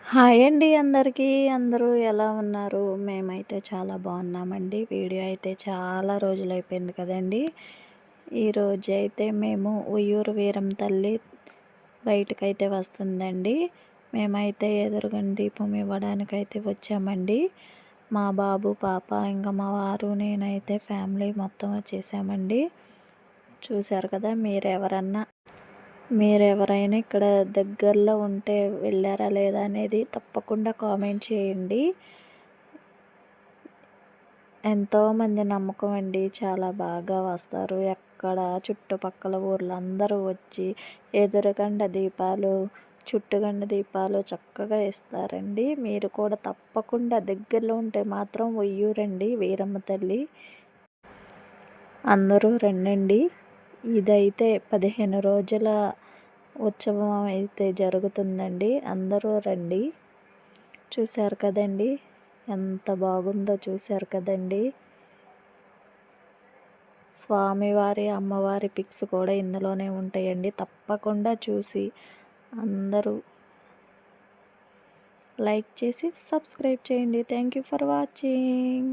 Hi అండి అందరికీ. అందరూ ఎలా ఉన్నారు? మేమైతే చాలా బాగున్నామండి. వీడియో అయితే చాలా రోజులైపోయింది కదండీ! ఈరోజైతే మేము ఉయ్యూరు వీరమ్మ తల్లి బయటకైతే వస్తుందండి. మేమైతే ఎదురుగుండా దీపం ఇవ్వడానికైతే వచ్చామండి. మా బాబు, పాప, ఇంకా మా వారు, నేనైతే ఫ్యామిలీ మొత్తం వచ్చేసామండి. చూసారు కదా! మీరెవరైనా ఇక్కడ దగ్గరలో ఉంటే వెళ్ళారా లేదా అనేది తప్పకుండా కామెంట్ చేయండి. ఎంతోమంది నమ్మకం అండి. చాలా బాగా వస్తారు. ఎక్కడ చుట్టుపక్కల ఊర్లందరూ వచ్చి ఎదురుగండ దీపాలు, చుట్టుగండ దీపాలు చక్కగా ఇస్తారండి. మీరు కూడా తప్పకుండా దగ్గరలో ఉంటే మాత్రం ఉయ్యూరండి వీరమ్మ తల్లి. అందరూ రండండి. ఇదైతే 15 రోజుల ఉత్సవం అయితే జరుగుతుందండి. అందరూ రండి. చూశారు కదండి! ఎంత బాగుందో చూశారు కదండి! స్వామివారి, అమ్మవారి పిక్స్ కూడా ఇందులోనే ఉంటాయండి. తప్పకుండా చూసి అందరూ లైక్ చేసి సబ్స్క్రైబ్ చేయండి. Thank you for watching.